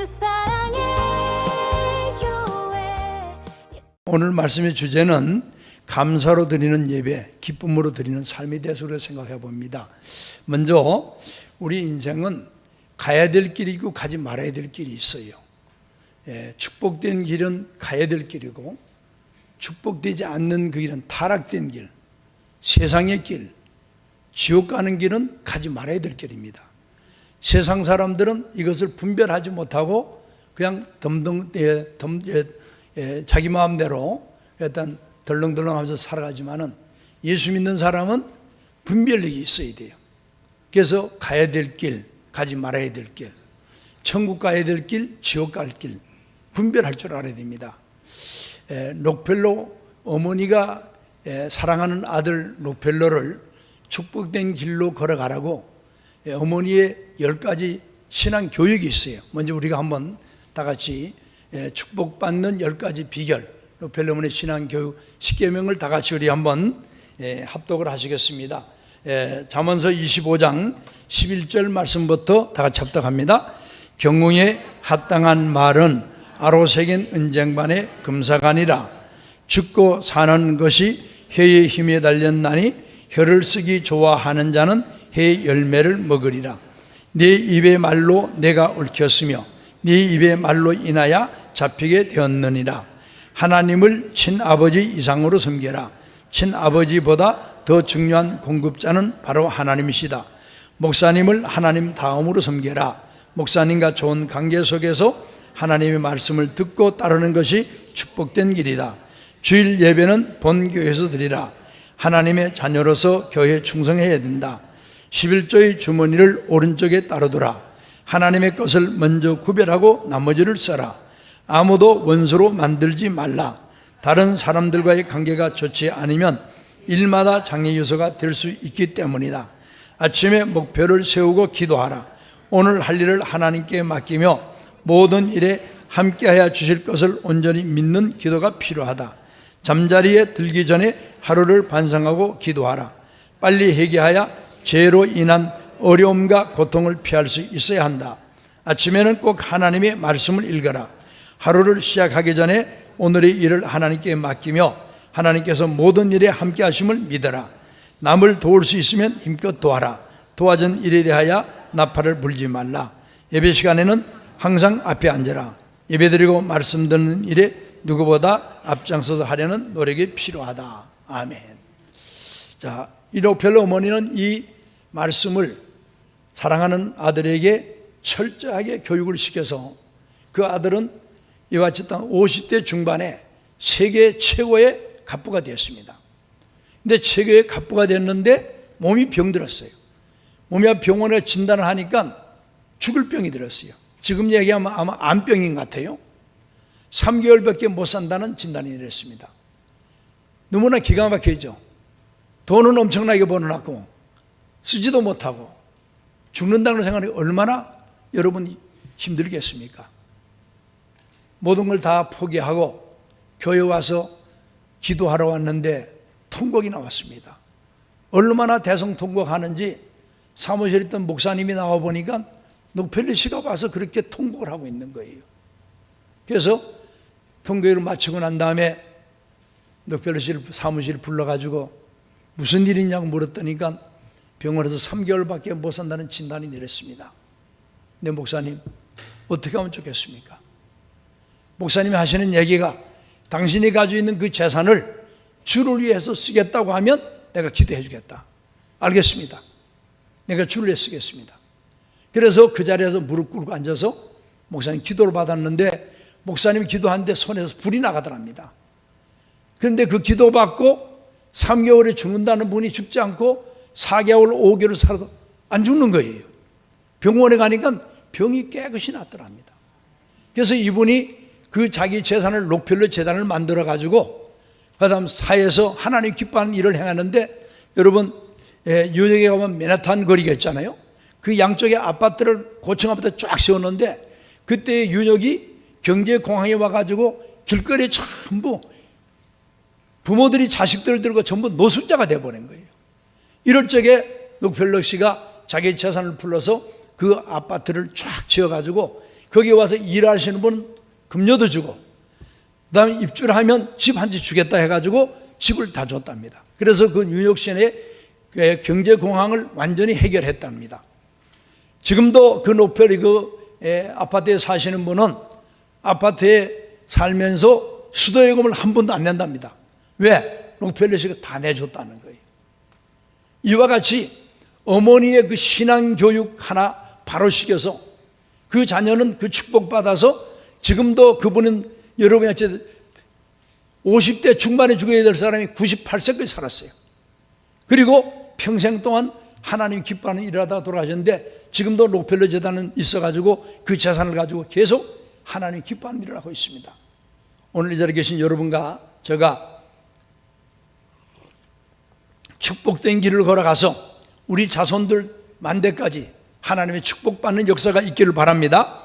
주 사랑의 교회. 오늘 말씀의 주제는 감사로 드리는 예배, 기쁨으로 드리는 삶에 대해서 우리가 생각해 봅니다. 먼저 우리 인생은 가야 될 길이 있고 가지 말아야 될 길이 있어요. 축복된 길은 가야 될 길이고, 축복되지 않는 그 길은 타락된 길, 세상의 길, 지옥 가는 길은 가지 말아야 될 길입니다. 세상 사람들은 이것을 분별하지 못하고 그냥 자기 마음대로 일단 덜렁덜렁하면서 살아가지만은, 예수 믿는 사람은 분별력이 있어야 돼요. 그래서 가야 될 길, 가지 말아야 될 길, 천국 가야 될 길, 지옥 갈 길 분별할 줄 알아야 됩니다. 록펠로 어머니가 사랑하는 아들 록펠로를 축복된 길로 걸어가라고 어머니의 10가지 신앙 교육이 있어요. 먼저 우리가 한번 다 같이 축복받는 10가지 비결, 록펠로 어머니 신앙 교육 10계명을 다 같이 우리 한번 합독을 하시겠습니다. 잠언서 25장 11절 말씀부터 다 같이 합독합니다. 경궁에 합당한 말은 아로새긴 은쟁반의 금사간이라. 죽고 사는 것이 혀의 힘에 달렸나니 혀를 쓰기 좋아하는 자는 혀의 열매를 먹으리라. 네 입의 말로 내가 얽혔으며 네 입의 말로 인하여 잡히게 되었느니라. 하나님을 친아버지 이상으로 섬겨라. 친아버지보다 더 중요한 공급자는 바로 하나님이시다. 목사님을 하나님 다음으로 섬겨라. 목사님과 좋은 관계 속에서 하나님의 말씀을 듣고 따르는 것이 축복된 길이다. 주일 예배는 본교회에서 드리라. 하나님의 자녀로서 교회에 충성해야 된다. 11조의 주머니를 오른쪽에 따르더라. 하나님의 것을 먼저 구별하고 나머지를 써라. 아무도 원수로 만들지 말라. 다른 사람들과의 관계가 좋지 않으면 일마다 장애 요소가 될 수 있기 때문이다. 아침에 목표를 세우고 기도하라. 오늘 할 일을 하나님께 맡기며 모든 일에 함께하여 주실 것을 온전히 믿는 기도가 필요하다. 잠자리에 들기 전에 하루를 반성하고 기도하라. 빨리 회개하여 죄로 인한 어려움과 고통을 피할 수 있어야 한다. 아침에는 꼭 하나님의 말씀을 읽어라. 하루를 시작하기 전에 오늘의 일을 하나님께 맡기며 하나님께서 모든 일에 함께 하심을 믿어라. 남을 도울 수 있으면 힘껏 도와라. 도와준 일에 대하여 나팔을 불지 말라. 예배 시간에는 항상 앞에 앉아라. 예배드리고 말씀 듣는 일에 누구보다 앞장서서 하려는 노력이 필요하다. 아멘. 자, 이 록펠로 어머니는 이 말씀을 사랑하는 아들에게 철저하게 교육을 시켜서 그 아들은 이와 같이 50대 중반에 세계 최고의 갑부가 되었습니다. 근데 최고의 갑부가 됐는데 몸이 병들었어요. 몸이 병원에 진단을 하니까 죽을 병이 들었어요. 지금 얘기하면 아마 암병인 것 같아요. 3개월밖에 못 산다는 진단이 내렸습니다. 너무나 기가 막히죠. 돈은 엄청나게 벌어놨고 쓰지도 못하고 죽는다는 생각이 얼마나 여러분이 힘들겠습니까? 모든 걸 다 포기하고 교회 와서 기도하러 왔는데 통곡이 나왔습니다. 얼마나 대성통곡하는지 사무실에 있던 목사님이 나와 보니까 록펠로 씨가 와서 그렇게 통곡을 하고 있는 거예요. 그래서 통곡을 마치고 난 다음에 록펠로 씨를 사무실에 불러가지고 무슨 일이냐고 물었더니까 병원에서 3개월밖에 못 산다는 진단이 내렸습니다. 근데 목사님 어떻게 하면 좋겠습니까? 목사님이 하시는 얘기가 당신이 가지고 있는 그 재산을 주를 위해서 쓰겠다고 하면 내가 기도해 주겠다. 알겠습니다. 내가 주를 위해 쓰겠습니다. 그래서 그 자리에서 무릎 꿇고 앉아서 목사님 기도를 받았는데 목사님이 기도하는데 손에서 불이 나가더랍니다. 그런데 그 기도 받고 3개월에 죽는다는 분이 죽지 않고 4개월, 5개월 살아도 안 죽는 거예요. 병원에 가니까 병이 깨끗이 낫더랍니다. 그래서 이분이 그 자기 재산을 록펠로 재단을 만들어 가지고 그다음 사회에서 하나님 기뻐하는 일을 행하는데, 여러분 뉴욕에 가면 맨하탄 거리가 있잖아요. 그 양쪽에 아파트를 고층 아파트 쫙 세웠는데 그때 뉴욕이 경제 공황이 와가지고 길거리에 전부 부모들이 자식들을 들고 전부 노숙자가 돼버린 거예요. 이럴 적에 록펠로 씨가 자기 재산을 풀어서 그 아파트를 쫙 지어가지고 거기 와서 일하시는 분은 급료도 주고, 그 다음에 입주하면 집 한 채 주겠다 해가지고 집을 다 줬답니다. 그래서 그 뉴욕 시내의 경제 공황을 완전히 해결했답니다. 지금도 그 록펠리 아파트에 사시는 분은 아파트에 살면서 수도요금을 한 번도 안 낸답니다. 왜? 록펠러시가 다 내줬다는 거예요. 이와 같이 어머니의 그 신앙교육 하나 바로 시켜서 그 자녀는 그 축복받아서 지금도 그분은 여러분이 50대 중반에 죽어야 될 사람이 98세까지 살았어요. 그리고 평생 동안 하나님 기뻐하는 일을 하다가 돌아가셨는데 지금도 록펠러 재단은 있어가지고 그 재산을 가지고 계속 하나님 기뻐하는 일을 하고 있습니다. 오늘 이 자리에 계신 여러분과 제가 축복된 길을 걸어가서 우리 자손들 만대까지 하나님의 축복받는 역사가 있기를 바랍니다.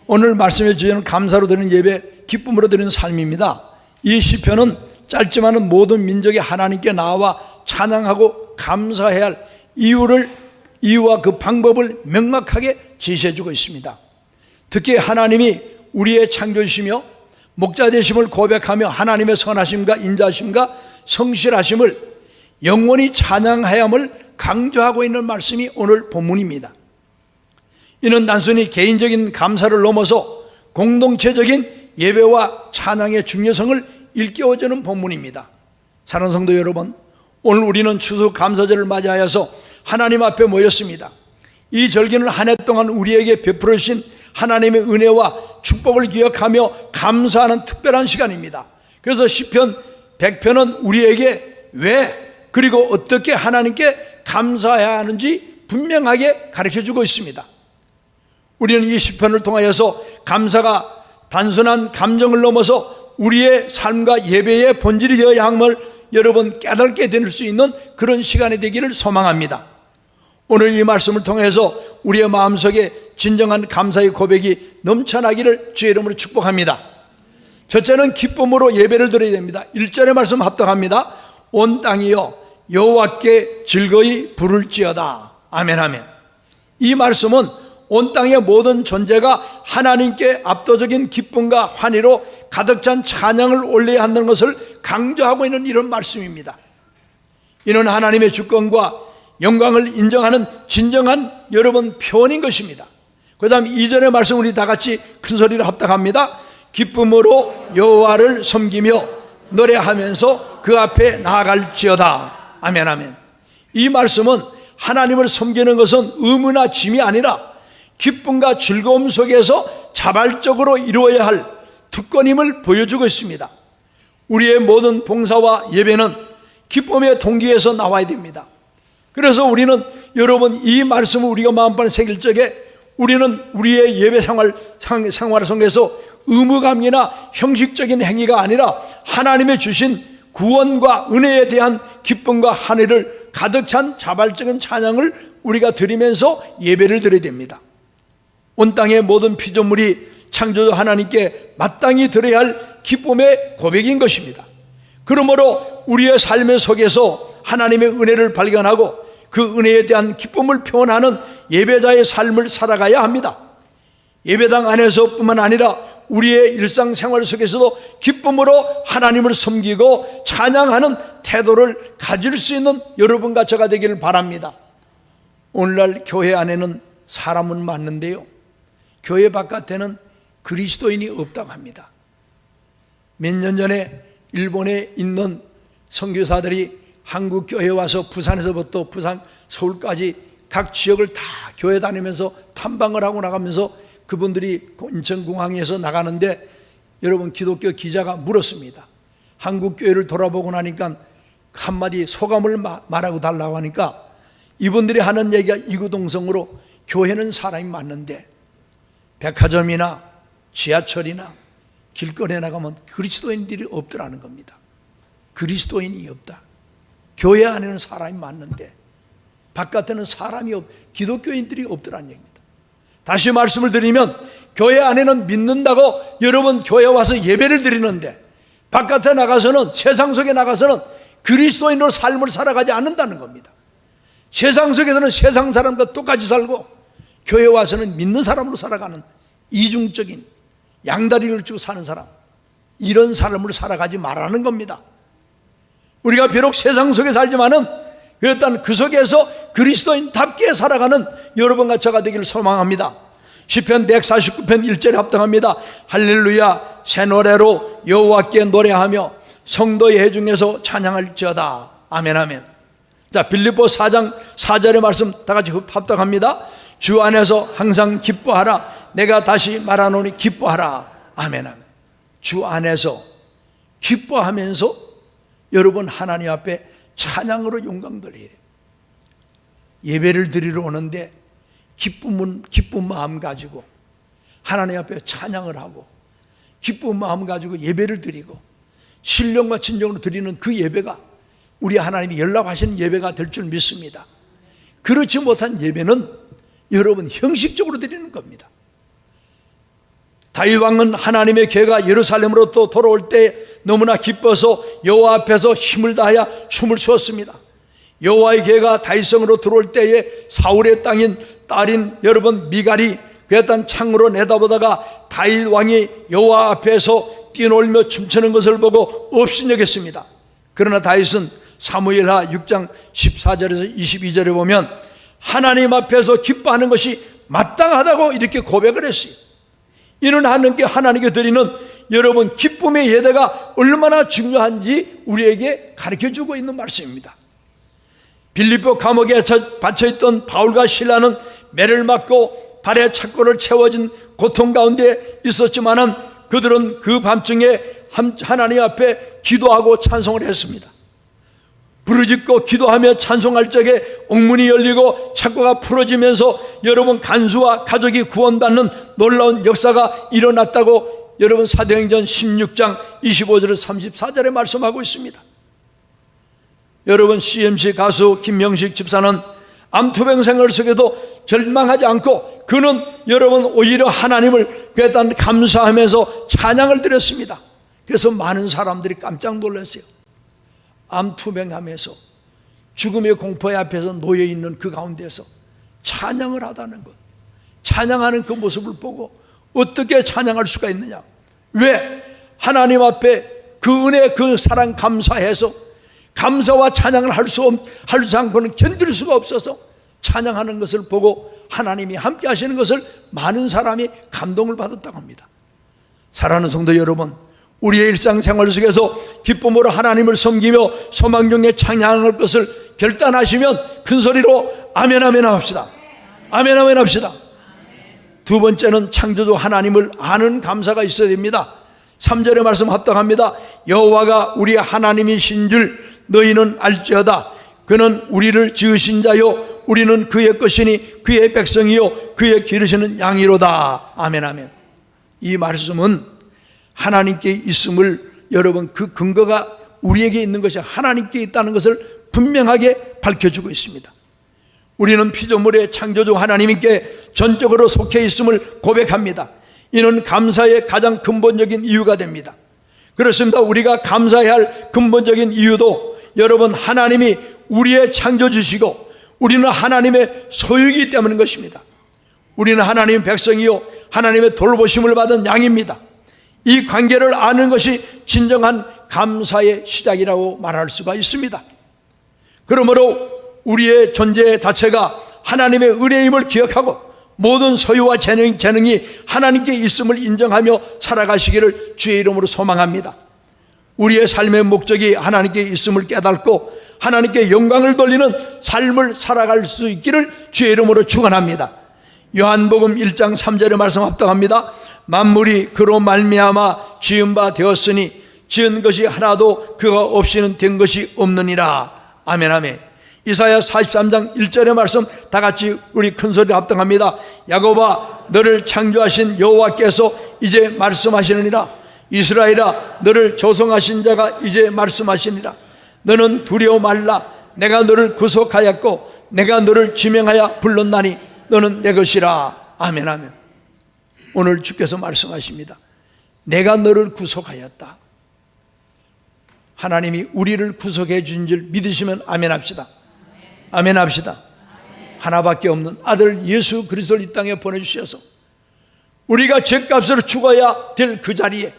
오늘 말씀해 주시는 감사로 드리는 예배, 기쁨으로 드리는 삶입니다. 이 시편은 짧지만은 모든 민족이 하나님께 나와 찬양하고 감사해야 할 이유와 그 방법을 명확하게 제시해 주고 있습니다. 특히 하나님이 우리의 창조주시며 목자 되심을 고백하며 하나님의 선하심과 인자하심과 성실하심을 영원히 찬양해야 함을 강조하고 있는 말씀이 오늘 본문입니다. 이는 단순히 개인적인 감사를 넘어서 공동체적인 예배와 찬양의 중요성을 일깨워주는 본문입니다. 사랑하는 성도 여러분, 오늘 우리는 추수 감사절을 맞이하여서 하나님 앞에 모였습니다. 이 절기는 한 해 동안 우리에게 베풀어 주신 하나님의 은혜와 축복을 기억하며 감사하는 특별한 시간입니다. 그래서 시편 100편은 우리에게 왜 그리고 어떻게 하나님께 감사해야 하는지 분명하게 가르쳐주고 있습니다. 우리는 이 시편을 통하여서 감사가 단순한 감정을 넘어서 우리의 삶과 예배의 본질이 되어야 함을 여러분 깨닫게 될 수 있는 그런 시간이 되기를 소망합니다. 오늘 이 말씀을 통해서 우리의 마음속에 진정한 감사의 고백이 넘쳐나기를 주의 이름으로 축복합니다. 첫째는 기쁨으로 예배를 드려야 됩니다. 1절의 말씀 합독합니다. 온 땅이여 여호와께 즐거이 부를지어다. 아멘 아멘. 이 말씀은 온 땅의 모든 존재가 하나님께 압도적인 기쁨과 환희로 가득 찬 찬양을 올려야 한다는 것을 강조하고 있는 이런 말씀입니다. 이는 하나님의 주권과 영광을 인정하는 진정한 여러분 표현인 것입니다. 그 다음 2절의 말씀 우리 다 같이 큰 소리로 합독합니다. 기쁨으로 여호와를 섬기며 노래하면서 그 앞에 나아갈지어다. 아멘 아멘. 이 말씀은 하나님을 섬기는 것은 의무나 짐이 아니라 기쁨과 즐거움 속에서 자발적으로 이루어야 할 특권임을 보여주고 있습니다. 우리의 모든 봉사와 예배는 기쁨의 동기에서 나와야 됩니다. 그래서 우리는 여러분 이 말씀을 우리가 마음판에 새길 적에 우리는 우리의 예배 생활을 통해서 의무감이나 형식적인 행위가 아니라 하나님의 주신 구원과 은혜에 대한 기쁨과 환희를 가득 찬 자발적인 찬양을 우리가 드리면서 예배를 드려야 됩니다. 온 땅의 모든 피조물이 창조주 하나님께 마땅히 드려야 할 기쁨의 고백인 것입니다. 그러므로 우리의 삶의 속에서 하나님의 은혜를 발견하고 그 은혜에 대한 기쁨을 표현하는 예배자의 삶을 살아가야 합니다. 예배당 안에서뿐만 아니라 우리의 일상생활 속에서도 기쁨으로 하나님을 섬기고 찬양하는 태도를 가질 수 있는 여러분과 저가 되기를 바랍니다. 오늘날 교회 안에는 사람은 많은데요, 교회 바깥에는 그리스도인이 없다고 합니다. 몇 년 전에 일본에 있는 선교사들이 한국 교회에 와서 부산에서부터 부산, 서울까지 각 지역을 다 교회 다니면서 탐방을 하고 나가면서 그분들이 인천공항에서 나가는데 여러분 기독교 기자가 물었습니다. 한국 교회를 돌아보고 나니까 한마디 소감을 말하고 달라고 하니까 이분들이 하는 얘기가 이구동성으로 교회는 사람이 많는데 백화점이나 지하철이나 길거리에 나가면 그리스도인들이 없더라는 겁니다. 그리스도인이 없다. 교회 안에는 사람이 많는데 바깥에는 기독교인들이 없더라는 얘기입니다. 다시 말씀을 드리면 교회 안에는 믿는다고 여러분 교회 와서 예배를 드리는데 바깥에 나가서는, 세상 속에 나가서는 그리스도인으로 삶을 살아가지 않는다는 겁니다. 세상 속에서는 세상 사람과 똑같이 살고 교회 와서는 믿는 사람으로 살아가는 이중적인 양다리를 쥐고 사는 사람, 이런 삶을 살아가지 말라는 겁니다. 우리가 비록 세상 속에 살지만은 일단 그 속에서 그리스도인답게 살아가는 여러분과 저가 되기를 소망합니다. 시편 149편 1절에 합당합니다. 할렐루야, 새 노래로 여호와께 노래하며 성도의 회중에서 찬양할지어다. 아멘, 아멘. 자, 빌립보 4장 4절의 말씀 다 같이 합당합니다. 주 안에서 항상 기뻐하라. 내가 다시 말하노니 기뻐하라. 아멘, 아멘. 주 안에서 기뻐하면서 여러분 하나님 앞에 찬양으로 영광 돌리래. 예배를 드리러 오는데 기쁜 마음 가지고 하나님 앞에 찬양을 하고 기쁜 마음 가지고 예배를 드리고 신령과 진정으로 드리는 그 예배가 우리 하나님이 연락하시는 예배가 될 줄 믿습니다. 그렇지 못한 예배는 여러분 형식적으로 드리는 겁니다. 다윗 왕은 하나님의 괴가 예루살렘으로 또 돌아올 때 너무나 기뻐서 여호와 앞에서 힘을 다하여 춤을 추었습니다. 여호와의 괴가 다윗성으로 들어올 때에 사울의 땅인 딸인 여러분 미갈이 그 땅 창으로 내다보다가 다윗 왕이 여호와 앞에서 뛰놀며 춤추는 것을 보고 업신여겼습니다. 그러나 다윗은 사무엘하 6장 14절에서 22절에 보면 하나님 앞에서 기뻐하는 것이 마땅하다고 이렇게 고백을 했어요. 이는 하나님께 드리는 여러분 기쁨의 예대가 얼마나 중요한지 우리에게 가르쳐주고 있는 말씀입니다. 빌립보 감옥에 갇혀있던 바울과 실라는 매를 맞고 발에 착고를 채워진 고통 가운데 있었지만은 그들은 그 밤중에 하나님 앞에 기도하고 찬송을 했습니다. 부르짖고 기도하며 찬송할 적에 옥문이 열리고 착고가 풀어지면서 여러분 간수와 가족이 구원받는 놀라운 역사가 일어났다고 여러분 사도행전 16장 25절에서 34절에 말씀하고 있습니다. 여러분 CMC 가수 김명식 집사는 암투병 생활 속에도 절망하지 않고 그는 여러분 오히려 하나님을 일단 감사하면서 찬양을 드렸습니다. 그래서 많은 사람들이 깜짝 놀랐어요. 암투병하면서 죽음의 공포의 앞에서 놓여있는 그 가운데서 찬양을 하다는 것, 찬양하는 그 모습을 보고 어떻게 찬양할 수가 있느냐? 왜? 하나님 앞에 그 은혜 그 사랑 감사해서 감사와 찬양을 하지 않고는 견딜 수가 없어서 찬양하는 것을 보고 하나님이 함께 하시는 것을 많은 사람이 감동을 받았다고 합니다. 사랑하는 성도 여러분, 우리의 일상생활 속에서 기쁨으로 하나님을 섬기며 소망 중에 찬양할 것을 결단하시면 큰 소리로 아멘 아멘 합시다. 아멘 아멘 합시다. 두 번째는 창조주 하나님을 아는 감사가 있어야 됩니다. 3절의 말씀 합당합니다. 여호와가 우리 하나님이신 줄 너희는 알지어다. 그는 우리를 지으신 자요 우리는 그의 것이니 그의 백성이요 그의 기르시는 양이로다. 아멘 아멘. 이 말씀은 하나님께 있음을 여러분 그 근거가 우리에게 있는 것이 하나님께 있다는 것을 분명하게 밝혀주고 있습니다. 우리는 피조물의 창조주 하나님께 전적으로 속해 있음을 고백합니다. 이는 감사의 가장 근본적인 이유가 됩니다. 그렇습니다. 우리가 감사해야 할 근본적인 이유도 여러분 하나님이 우리의 창조주시고 우리는 하나님의 소유이기 때문인 것입니다. 우리는 하나님의 백성이요 하나님의 돌보심을 받은 양입니다. 이 관계를 아는 것이 진정한 감사의 시작이라고 말할 수가 있습니다. 그러므로 우리의 존재 자체가 하나님의 은혜임을 기억하고 모든 소유와 재능이 하나님께 있음을 인정하며 살아가시기를 주의 이름으로 소망합니다. 우리의 삶의 목적이 하나님께 있음을 깨닫고 하나님께 영광을 돌리는 삶을 살아갈 수 있기를 주의 이름으로 축원합니다. 요한복음 1장 3절의 말씀 합당합니다. 만물이 그로 말미암아 지은 바 되었으니 지은 것이 하나도 그가 없이는 된 것이 없느니라. 아멘 아멘. 이사야 43장 1절의 말씀 다 같이 우리 큰소리로 합당합니다. 야곱아 너를 창조하신 여호와께서 이제 말씀하시느니라. 이스라엘아 너를 조성하신 자가 이제 말씀하시니라. 너는 두려워 말라. 내가 너를 구속하였고 내가 너를 지명하여 불렀나니 너는 내 것이라. 아멘 아멘. 오늘 주께서 말씀하십니다. 내가 너를 구속하였다. 하나님이 우리를 구속해 주신 줄 믿으시면 아멘 합시다. 아멘 합시다. 하나밖에 없는 아들 예수 그리스도를 이 땅에 보내주셔서 우리가 죄값으로 죽어야 될 그 자리에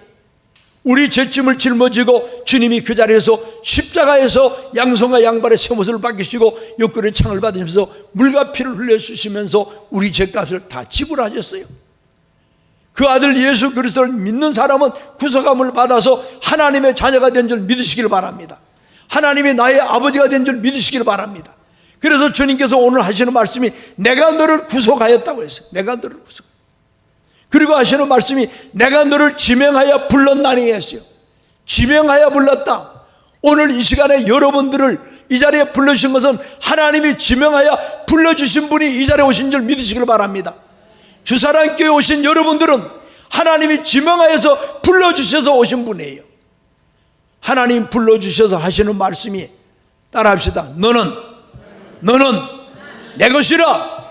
우리 죄짐을 짊어지고 주님이 그 자리에서 십자가에서 양손과 양발의 새못을 박히시고 옆구리에 창을 받으시면서 물과 피를 흘려주시면서 우리 죄값을 다 지불하셨어요. 그 아들 예수 그리스도를 믿는 사람은 구속함을 받아서 하나님의 자녀가 된 줄 믿으시길 바랍니다. 하나님이 나의 아버지가 된 줄 믿으시길 바랍니다. 그래서 주님께서 오늘 하시는 말씀이 내가 너를 구속하였다고 했어요. 내가 너를 구속. 그리고 하시는 말씀이 내가 너를 지명하여 불렀나니 했어요. 지명하여 불렀다. 오늘 이 시간에 여러분들을 이 자리에 불러주신 것은 하나님이 지명하여 불러주신 분이 이 자리에 오신 줄 믿으시길 바랍니다. 주사랑교회 오신 여러분들은 하나님이 지명하여서 불러주셔서 오신 분이에요. 하나님 불러주셔서 하시는 말씀이 따라합시다. 너는 내 것이라,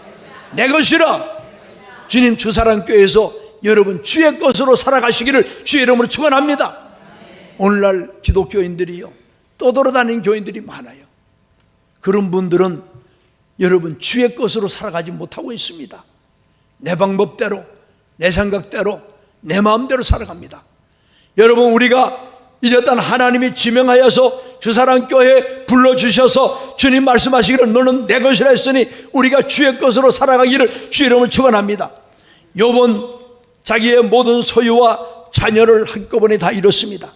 내 것이라. 주님 주사랑교회에서 여러분 주의 것으로 살아가시기를 주의 이름으로 축원합니다. 오늘날 기독교인들이요 떠돌아다니는 교인들이 많아요. 그런 분들은 여러분 주의 것으로 살아가지 못하고 있습니다. 내 방법대로, 내 생각대로, 내 마음대로 살아갑니다. 여러분 우리가 이제단 하나님이 지명하여서 주사랑교회에 불러주셔서 주님 말씀하시기를 너는 내 것이라 했으니 우리가 주의 것으로 살아가기를 주의 이름을 축원합니다. 욥은 자기의 모든 소유와 자녀를 한꺼번에 다 잃었습니다.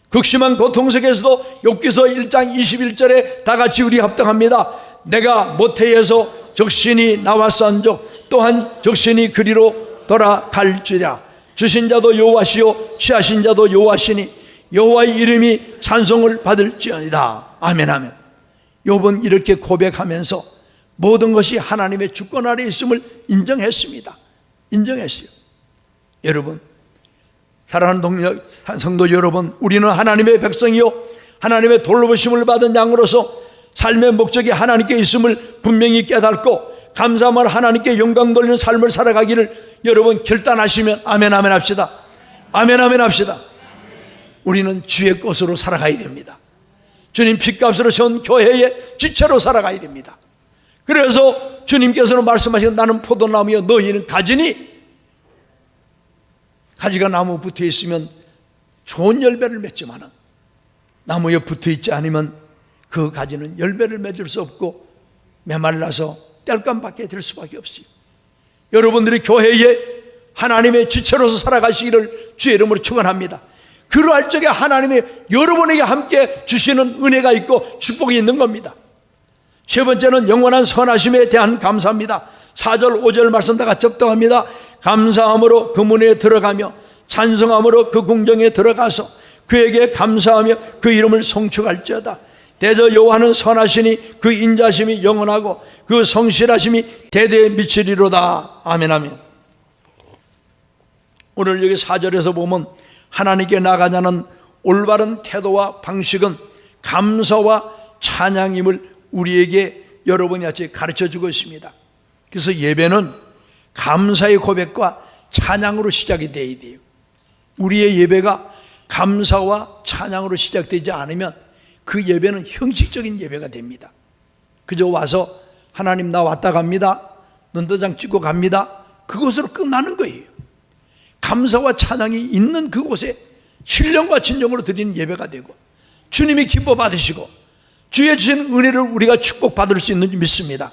극심한 고통 속에서도 욥기서 1장 21절에 다 같이 우리 합당합니다. 내가 모태에서 적신이 나왔은즉 또한 적신이 그리로 돌아갈지라. 주신 자도 여호와시요 취하신 자도 여호와시니 여호와의 이름이 찬송을 받을지어다. 아멘 아멘. 욥은 이렇게 고백하면서 모든 것이 하나님의 주권 아래 있음을 인정했습니다. 인정했어요. 여러분 사랑하는 성도 여러분, 우리는 하나님의 백성이요 하나님의 돌보심을 받은 양으로서 삶의 목적이 하나님께 있음을 분명히 깨닫고 감사함을 하나님께 영광 돌리는 삶을 살아가기를 여러분 결단하시면 아멘 아멘 합시다. 아멘 아멘 합시다. 우리는 주의 것으로 살아가야 됩니다. 주님 핏값으로 세운 교회의 지체로 살아가야 됩니다. 그래서 주님께서는 말씀하시는 나는 포도나무여 너희는 가지니, 가지가 나무에 붙어 있으면 좋은 열매를 맺지만 나무에 붙어 있지 않으면 그 가지는 열매를 맺을 수 없고 메말라서 땔감받게 될 수밖에 없어요. 여러분들이 교회에 하나님의 지체로서 살아가시기를 주의 이름으로 축원합니다. 그러할 적에 하나님이 여러분에게 함께 주시는 은혜가 있고 축복이 있는 겁니다. 세 번째는 영원한 선하심에 대한 감사입니다. 4절 5절 말씀 다 같이 합독합니다. 감사함으로 그 문에 들어가며 찬송함으로 그 궁정에 들어가서 그에게 감사하며 그 이름을 송축할지어다. 대저 여호와는 선하시니 그 인자심이 영원하고 그 성실하심이 대대에 미치리로다. 아멘 아멘. 오늘 여기 4절에서 보면 하나님께 나가자는 올바른 태도와 방식은 감사와 찬양임을 우리에게 여러분이 같이 가르쳐주고 있습니다. 그래서 예배는 감사의 고백과 찬양으로 시작이 되어야 돼요. 우리의 예배가 감사와 찬양으로 시작되지 않으면 그 예배는 형식적인 예배가 됩니다. 그저 와서 하나님 나 왔다 갑니다, 눈도장 찍고 갑니다, 그것으로 끝나는 거예요. 감사와 찬양이 있는 그곳에 신령과 진정으로 드리는 예배가 되고 주님이 기뻐 받으시고 주의 주신 은혜를 우리가 축복받을 수 있는 줄 믿습니다.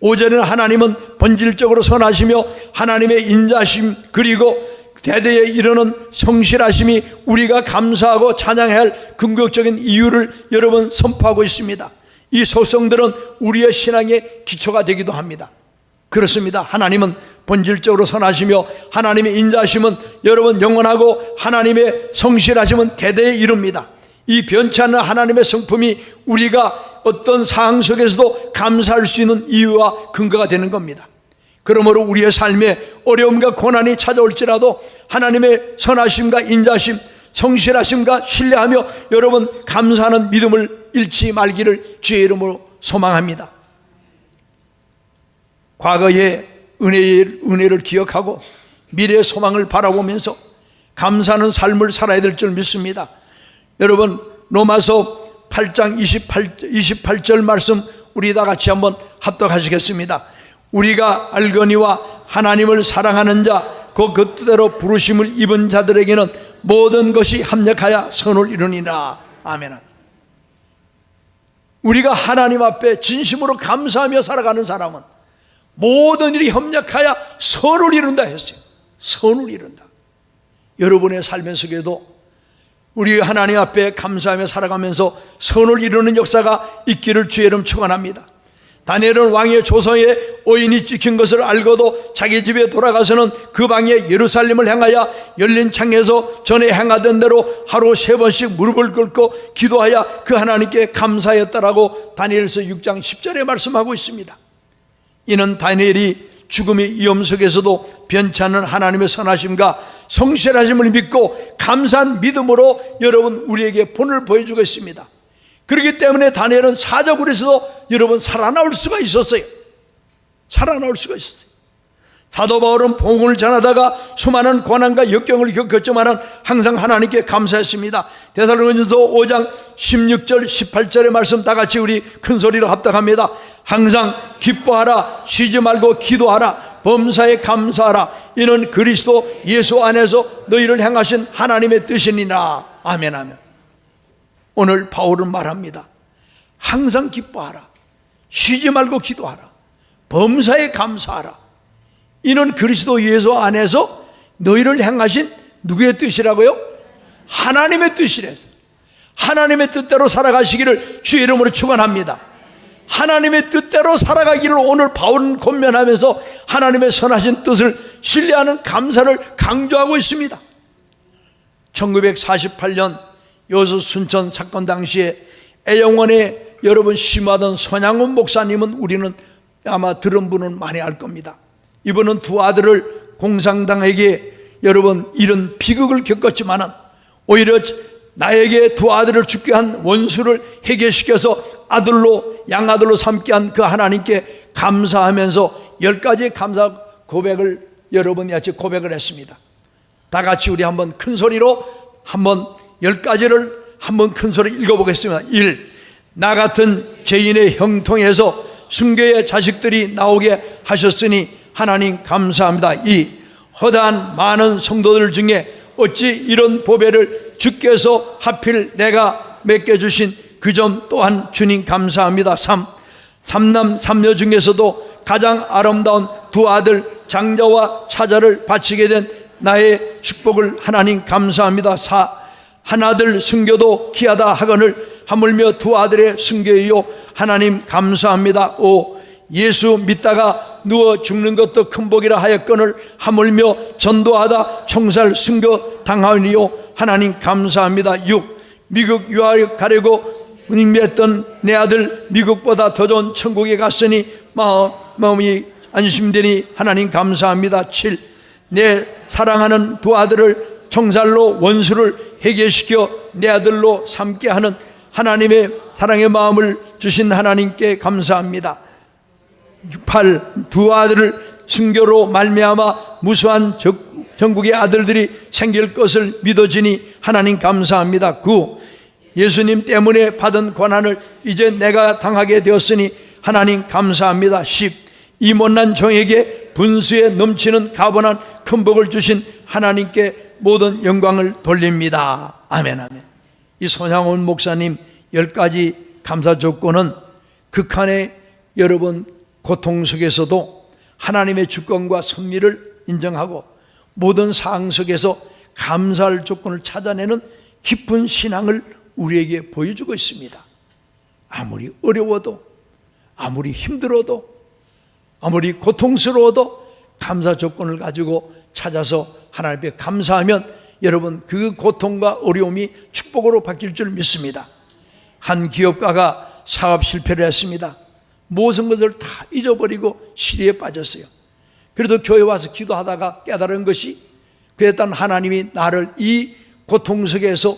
5절에는 하나님은 본질적으로 선하시며 하나님의 인자심 그리고 대대에 이르는 성실하심이 우리가 감사하고 찬양해야 할 궁극적인 이유를 여러분 선포하고 있습니다. 이 소성들은 우리의 신앙의 기초가 되기도 합니다. 그렇습니다. 하나님은 본질적으로 선하시며 하나님의 인자심은 여러분 영원하고 하나님의 성실하심은 대대에 이릅니다. 이 변치 않는 하나님의 성품이 우리가 어떤 상황 속에서도 감사할 수 있는 이유와 근거가 되는 겁니다. 그러므로 우리의 삶에 어려움과 고난이 찾아올지라도 하나님의 선하심과 인자심, 성실하심과 신뢰하며 여러분 감사하는 믿음을 잃지 말기를 주의 이름으로 소망합니다. 과거의 은혜를 기억하고 미래의 소망을 바라보면서 감사하는 삶을 살아야 될 줄 믿습니다. 여러분 로마서 8장 28절 말씀 우리 다 같이 한번 합독하시겠습니다. 우리가 알거니와 하나님을 사랑하는 자 그 뜻대로 부르심을 입은 자들에게는 모든 것이 합력하여 선을 이루니라. 아멘. 우리가 하나님 앞에 진심으로 감사하며 살아가는 사람은 모든 일이 협력하여 선을 이룬다 했어요. 선을 이룬다. 여러분의 삶의 속에도 우리 하나님 앞에 감사하며 살아가면서 선을 이루는 역사가 있기를 주의 이름 축원합니다. 다니엘은 왕의 조서에 오인이 찍힌 것을 알고도 자기 집에 돌아가서는 그 방에 예루살렘을 향하여 열린 창에서 전에 행하던 대로 하루 3번씩 무릎을 꿇고 기도하여 그 하나님께 감사했다라고 다니엘서 6장 10절에 말씀하고 있습니다. 이는 다니엘이 죽음의 위험 속에서도 변치 않는 하나님의 선하심과 성실하심을 믿고 감사한 믿음으로 여러분 우리에게 본을 보여주고 있습니다. 그렇기 때문에 다니엘은 사자굴에서도 여러분 살아나올 수가 있었어요. 살아나올 수가 있었어요. 사도 바울은 복음을 전하다가 수많은 고난과 역경을 겪었지만 항상 하나님께 감사했습니다. 데살로니가서 5장 16절 18절의 말씀 다 같이 우리 큰 소리로 합독합니다. 항상 기뻐하라, 쉬지 말고 기도하라, 범사에 감사하라. 이는 그리스도 예수 안에서 너희를 향하신 하나님의 뜻이니라. 아멘. 아멘. 오늘 바울은 말합니다. 항상 기뻐하라, 쉬지 말고 기도하라, 범사에 감사하라. 이는 그리스도 예수 안에서 너희를 향하신 누구의 뜻이라고요? 하나님의 뜻이래서 하나님의 뜻대로 살아가시기를 주의 이름으로 축원합니다. 하나님의 뜻대로 살아가기를 오늘 바울은 권면하면서 하나님의 선하신 뜻을 신뢰하는 감사를 강조하고 있습니다. 1948년 여수 순천 사건 당시에 애영원에 여러분 심하던 손양원 목사님은 우리는 아마 들은 분은 많이 알 겁니다. 이분은 두 아들을 공산당에게 여러분 이런 비극을 겪었지만 오히려 나에게 두 아들을 죽게 한 원수를 해결시켜서 아들로 양아들로 삼게 한 그 하나님께 감사하면서 10가지 감사 고백을 여러분이 같이 고백을 했습니다. 다 같이 우리 한번 큰 소리로 한번 10가지를 한번 큰 소리 읽어보겠습니다. 1. 나 같은 죄인의 형통에서 순교의 자식들이 나오게 하셨으니 하나님 감사합니다. 2. 허다한 많은 성도들 중에 어찌 이런 보배를 주께서 하필 내가 맺게 주신 그 점 또한 주님 감사합니다. 3. 삼남 삼녀 중에서도 가장 아름다운 두 아들 장자와 차자를 바치게 된 나의 축복을 하나님 감사합니다. 4. 하나들 순교도 귀하다 하거늘 하물며 두 아들의 순교이요 하나님 감사합니다. 5. 예수 믿다가 누워 죽는 것도 큰 복이라 하였거늘 하물며 전도하다 총살 순교 당하니요 하나님 감사합니다. 6. 미국 유학 가려고 운임했던 내 아들 미국보다 더 좋은 천국에 갔으니 마음이 안심되니 하나님 감사합니다. 7. 내 사랑하는 두 아들을 총살로 원수를 해결시켜 내 아들로 삼게 하는 하나님의 사랑의 마음을 주신 하나님께 감사합니다. 8. 두 아들을 순교로 말미암아 무수한 전국의 아들들이 생길 것을 믿어지니 하나님 감사합니다. 9. 예수님 때문에 받은 고난을 이제 내가 당하게 되었으니 하나님 감사합니다. 10. 이 못난 종에게 분수에 넘치는 가분한 큰 복을 주신 하나님께 모든 영광을 돌립니다. 아멘. 아멘. 이 손양원 목사님 10가지 감사 조건은 극한의 여러분 고통 속에서도 하나님의 주권과 섭리를 인정하고 모든 상황 속에서 감사할 조건을 찾아내는 깊은 신앙을 우리에게 보여주고 있습니다. 아무리 어려워도, 아무리 힘들어도, 아무리 고통스러워도 감사 조건을 가지고 찾아서 하나님 앞에 감사하면 여러분 그 고통과 어려움이 축복으로 바뀔 줄 믿습니다. 한 기업가가 사업 실패를 했습니다. 모든 것을 다 잊어버리고 시리에 빠졌어요. 그래도 교회 와서 기도하다가 깨달은 것이 그랬던 하나님이 나를 이 고통 속에서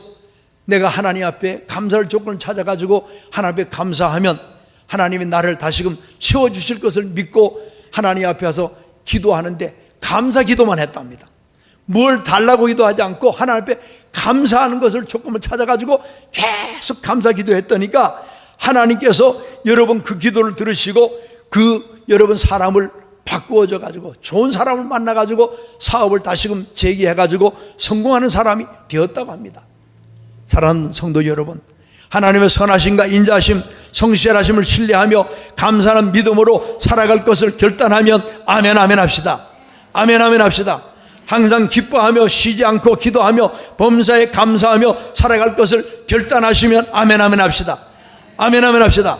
내가 하나님 앞에 감사할 조건을 찾아가지고 하나님 앞에 감사하면 하나님이 나를 다시금 세워주실 것을 믿고 하나님 앞에 와서 기도하는데 감사 기도만 했답니다. 뭘 달라고 기도하지 않고 하나님 앞에 감사하는 것을 조건을 찾아가지고 계속 감사 기도했더니까 하나님께서 여러분 그 기도를 들으시고 그 여러분 사람을 바꾸어져 가지고 좋은 사람을 만나 가지고 사업을 다시금 재개해 가지고 성공하는 사람이 되었다고 합니다. 사랑하는 성도 여러분, 하나님의 선하심과 인자하심, 성실하심을 신뢰하며 감사하는 믿음으로 살아갈 것을 결단하면 아멘 아멘 합시다. 아멘 아멘 합시다. 항상 기뻐하며 쉬지 않고 기도하며 범사에 감사하며 살아갈 것을 결단하시면 아멘 아멘 합시다. 아멘 아멘 합시다.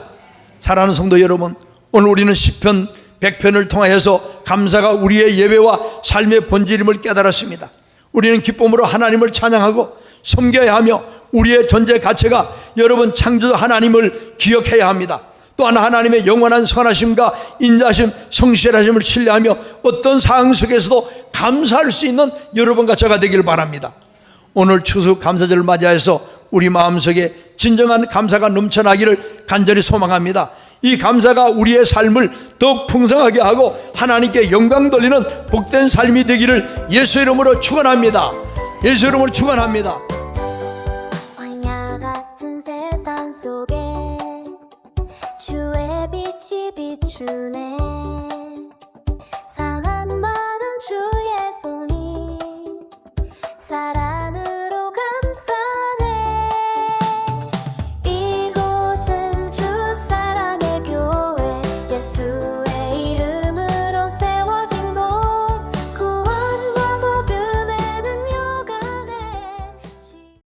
사랑하는 성도 여러분, 오늘 우리는 시편 100편을 통하여서 감사가 우리의 예배와 삶의 본질임을 깨달았습니다. 우리는 기쁨으로 하나님을 찬양하고 섬겨야 하며 우리의 존재 가치가 여러분 창조주 하나님을 기억해야 합니다. 또한 하나님의 영원한 선하심과 인자하심, 성실하심을 신뢰하며 어떤 상황 속에서도 감사할 수 있는 여러분과 저가 되길 바랍니다. 오늘 추수 감사절을 맞이해서 우리 마음속에 진정한 감사가 넘쳐나기를 간절히 소망합니다. 이 감사가 우리의 삶을 더욱 풍성하게 하고 하나님께 영광 돌리는 복된 삶이 되기를 예수 이름으로 축원합니다. 예수 이름으로 축원합니다. 광야 같은 세상 속에 주의 빛이 비추네. 상한 마음 주의 손이 살아는